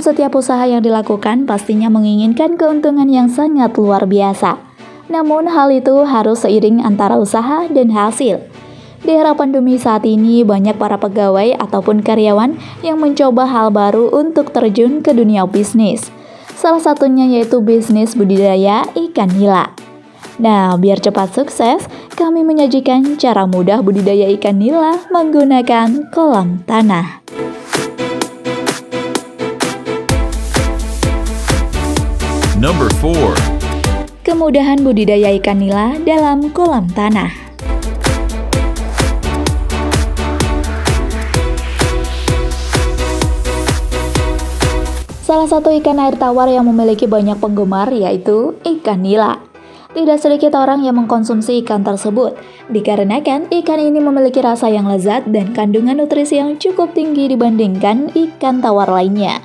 setiap usaha yang dilakukan pastinya menginginkan keuntungan yang sangat luar biasa. Namun hal itu harus seiring antara usaha dan hasil. Di era pandemi saat ini, banyak para pegawai ataupun karyawan yang mencoba hal baru untuk terjun ke dunia bisnis. Salah satunya yaitu bisnis budidaya ikan nila. Nah, biar cepat sukses, kami menyajikan cara mudah budidaya ikan nila menggunakan kolam tanah. Number 4. Kemudahan budidaya ikan nila dalam kolam tanah. Salah satu ikan air tawar yang memiliki banyak penggemar yaitu ikan nila. Tidak sedikit orang yang mengkonsumsi ikan tersebut, dikarenakan ikan ini memiliki rasa yang lezat dan kandungan nutrisi yang cukup tinggi dibandingkan ikan tawar lainnya.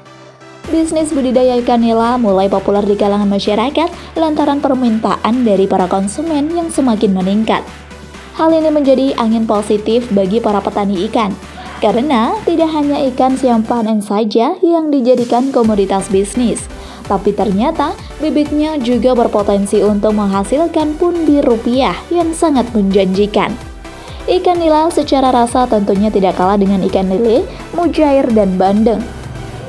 Bisnis budidaya ikan nila mulai populer di kalangan masyarakat lantaran permintaan dari para konsumen yang semakin meningkat. Hal ini menjadi angin positif bagi para petani ikan, karena tidak hanya ikan siap panen saja yang dijadikan komoditas bisnis, tapi ternyata bibitnya juga berpotensi untuk menghasilkan pundi rupiah yang sangat menjanjikan. Ikan nila secara rasa tentunya tidak kalah dengan ikan lele, mujair, dan bandeng.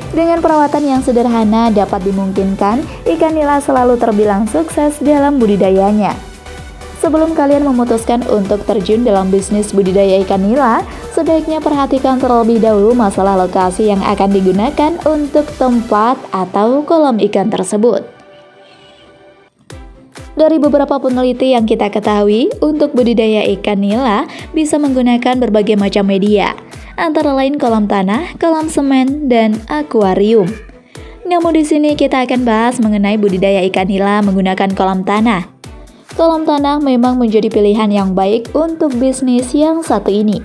Dengan perawatan yang sederhana dapat dimungkinkan ikan nila selalu terbilang sukses dalam budidayanya. Sebelum kalian memutuskan untuk terjun dalam bisnis budidaya ikan nila, sebaiknya perhatikan terlebih dahulu masalah lokasi yang akan digunakan untuk tempat atau kolam ikan tersebut. Dari beberapa peneliti yang kita ketahui, untuk budidaya ikan nila bisa menggunakan berbagai macam media, antara lain kolam tanah, kolam semen, dan akuarium. Namun di sini kita akan bahas mengenai budidaya ikan nila menggunakan kolam tanah. Kolam tanah memang menjadi pilihan yang baik untuk bisnis yang satu ini.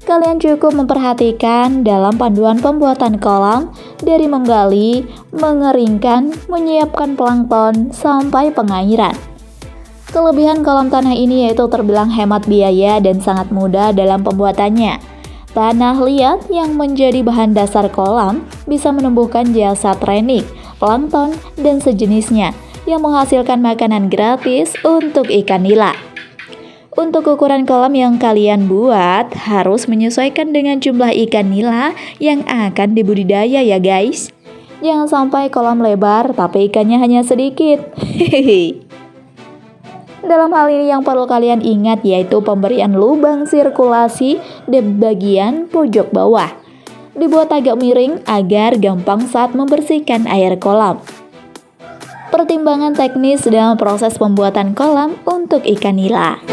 Kalian cukup memperhatikan dalam panduan pembuatan kolam, dari menggali, mengeringkan, menyiapkan plankton, sampai pengairan. Kelebihan kolam tanah ini yaitu terbilang hemat biaya dan sangat mudah dalam pembuatannya. Tanah liat yang menjadi bahan dasar kolam bisa menumbuhkan jasad renik, plankton, dan sejenisnya yang menghasilkan makanan gratis untuk ikan nila. Untuk ukuran kolam yang kalian buat harus menyesuaikan dengan jumlah ikan nila yang akan dibudidaya ya guys. Jangan sampai kolam lebar tapi ikannya hanya sedikit. Dalam hal ini yang perlu kalian ingat yaitu pemberian lubang sirkulasi di bagian pojok bawah. Dibuat agak miring agar gampang saat membersihkan air kolam. Pertimbangan teknis dalam proses pembuatan kolam untuk ikan nila.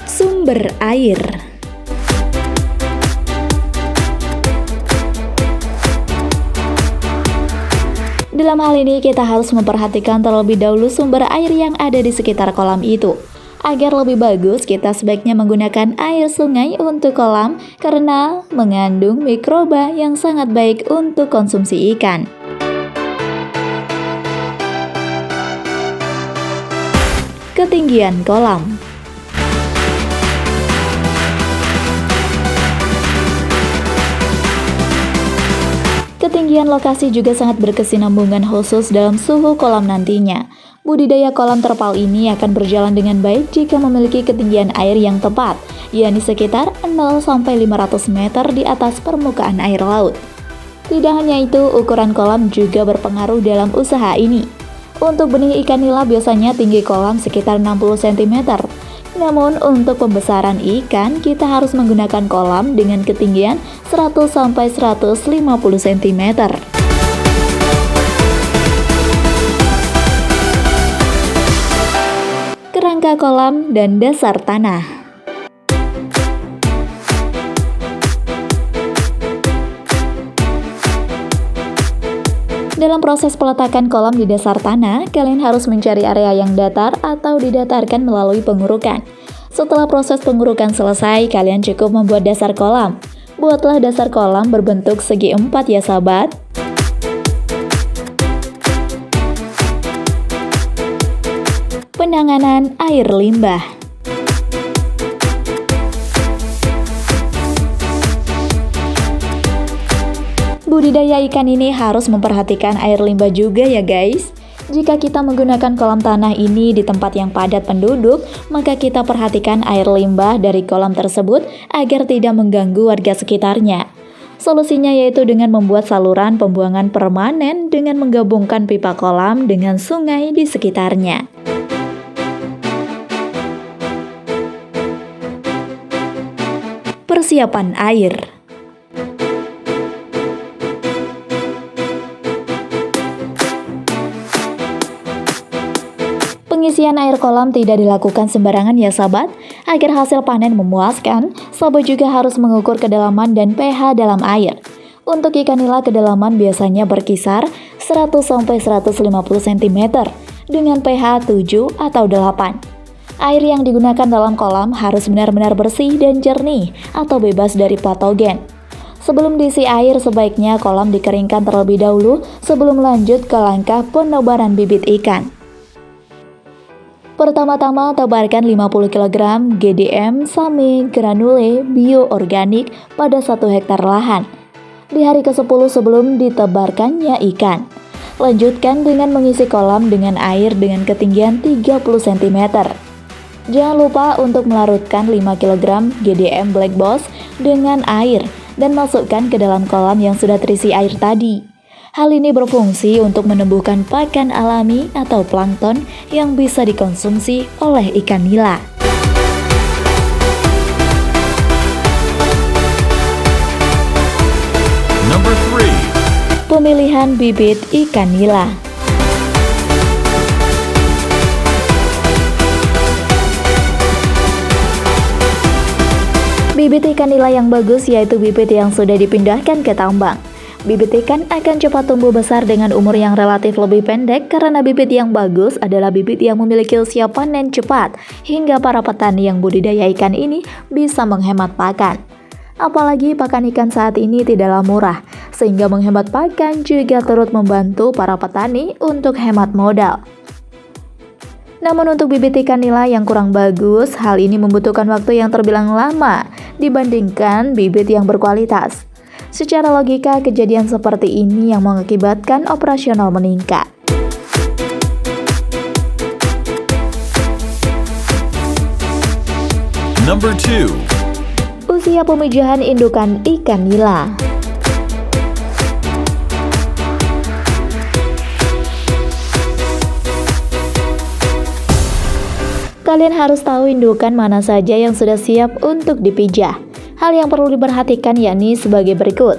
Sumber air. Dalam hal ini kita harus memperhatikan terlebih dahulu sumber air yang ada di sekitar kolam itu. Agar lebih bagus, kita sebaiknya menggunakan air sungai untuk kolam karena mengandung mikroba yang sangat baik untuk konsumsi ikan. Ketinggian kolam. Ketinggian lokasi juga sangat berkesinambungan khusus dalam suhu kolam nantinya. Budidaya kolam terpal ini akan berjalan dengan baik jika memiliki ketinggian air yang tepat, yakni sekitar 0-500 meter di atas permukaan air laut. Tidak hanya itu, ukuran kolam juga berpengaruh dalam usaha ini. Untuk benih ikan nila biasanya tinggi kolam sekitar 60 cm. Namun untuk pembesaran ikan, kita harus menggunakan kolam dengan ketinggian 100-150 cm. Kerangka kolam dan dasar tanah. Dalam proses peletakan kolam di dasar tanah, kalian harus mencari area yang datar atau didatarkan melalui pengurukan. Setelah proses pengurukan selesai, kalian cukup membuat dasar kolam. Buatlah dasar kolam berbentuk segi empat ya sahabat. Penanganan air limbah. Budidaya ikan ini harus memperhatikan air limbah juga ya guys. Jika kita menggunakan kolam tanah ini di tempat yang padat penduduk, maka kita perhatikan air limbah dari kolam tersebut agar tidak mengganggu warga sekitarnya. Solusinya yaitu dengan membuat saluran pembuangan permanen dengan menggabungkan pipa kolam dengan sungai di sekitarnya. Persiapan air. Pengisian air kolam tidak dilakukan sembarangan ya sahabat. Agar hasil panen memuaskan, sahabat juga harus mengukur kedalaman dan pH dalam air. Untuk ikan nila kedalaman biasanya berkisar 100-150 cm dengan pH 7 atau 8. Air yang digunakan dalam kolam harus benar-benar bersih dan jernih atau bebas dari patogen. Sebelum diisi air, sebaiknya kolam dikeringkan terlebih dahulu sebelum lanjut ke langkah penebaran bibit ikan. Pertama-tama, tebarkan 50 kg GDM same granule bioorganik pada 1 hektar lahan. Di hari ke-10 sebelum ditebarkannya ikan. Lanjutkan dengan mengisi kolam dengan air dengan ketinggian 30 cm. Jangan lupa untuk melarutkan 5 kg GDM Black Boss dengan air dan masukkan ke dalam kolam yang sudah terisi air tadi. Hal ini berfungsi untuk menumbuhkan pakan alami atau plankton yang bisa dikonsumsi oleh ikan nila. Number 3. Pemilihan bibit ikan nila. Bibit ikan nila yang bagus yaitu bibit yang sudah dipindahkan ke tambang. Bibit ikan akan cepat tumbuh besar dengan umur yang relatif lebih pendek karena bibit yang bagus adalah bibit yang memiliki usia panen cepat hingga para petani yang budidaya ikan ini bisa menghemat pakan. Apalagi pakan ikan saat ini tidaklah murah, sehingga menghemat pakan juga turut membantu para petani untuk hemat modal. Namun untuk bibit ikan nila yang kurang bagus, hal ini membutuhkan waktu yang terbilang lama dibandingkan bibit yang berkualitas. Secara logika, kejadian seperti ini yang mengakibatkan operasional meningkat. Number 2. Usia pemijahan indukan ikan nila. Kalian harus tahu indukan mana saja yang sudah siap untuk dipijah. Hal yang perlu diperhatikan yakni sebagai berikut.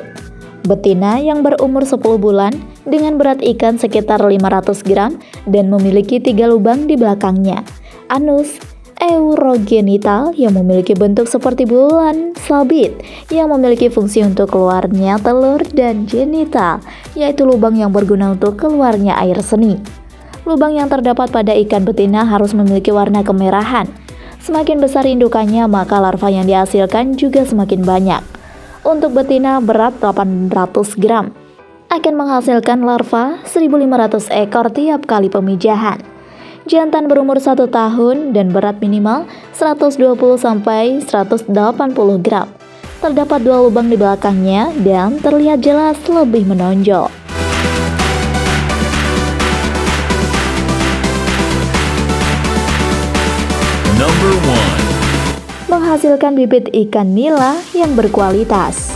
Betina yang berumur 10 bulan dengan berat ikan sekitar 500 gram dan memiliki 3 lubang di belakangnya. Anus eurogenital yang memiliki bentuk seperti bulan sabit yang memiliki fungsi untuk keluarnya telur, dan genital yaitu lubang yang berguna untuk keluarnya air seni. Lubang yang terdapat pada ikan betina harus memiliki warna kemerahan. Semakin besar indukannya, maka larva yang dihasilkan juga semakin banyak. Untuk betina berat 800 gram, akan menghasilkan larva 1.500 ekor tiap kali pemijahan. Jantan berumur 1 tahun dan berat minimal 120-180 gram. Terdapat 2 lubang di belakangnya dan terlihat jelas lebih menonjol. Number 1. Menghasilkan bibit ikan nila yang berkualitas.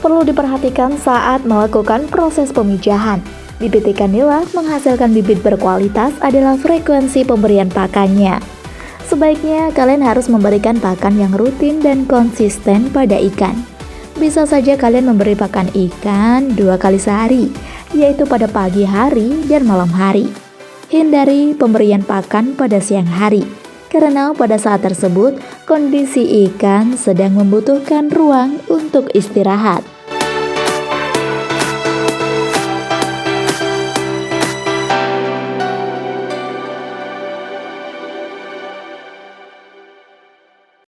Perlu diperhatikan saat melakukan proses pemijahan. Bibit ikan nila menghasilkan bibit berkualitas adalah frekuensi pemberian pakannya. Sebaiknya kalian harus memberikan pakan yang rutin dan konsisten pada ikan. Bisa saja kalian memberi pakan ikan 2 kali sehari, yaitu pada pagi hari dan malam hari. Hindari pemberian pakan pada siang hari, karena pada saat tersebut kondisi ikan sedang membutuhkan ruang untuk istirahat.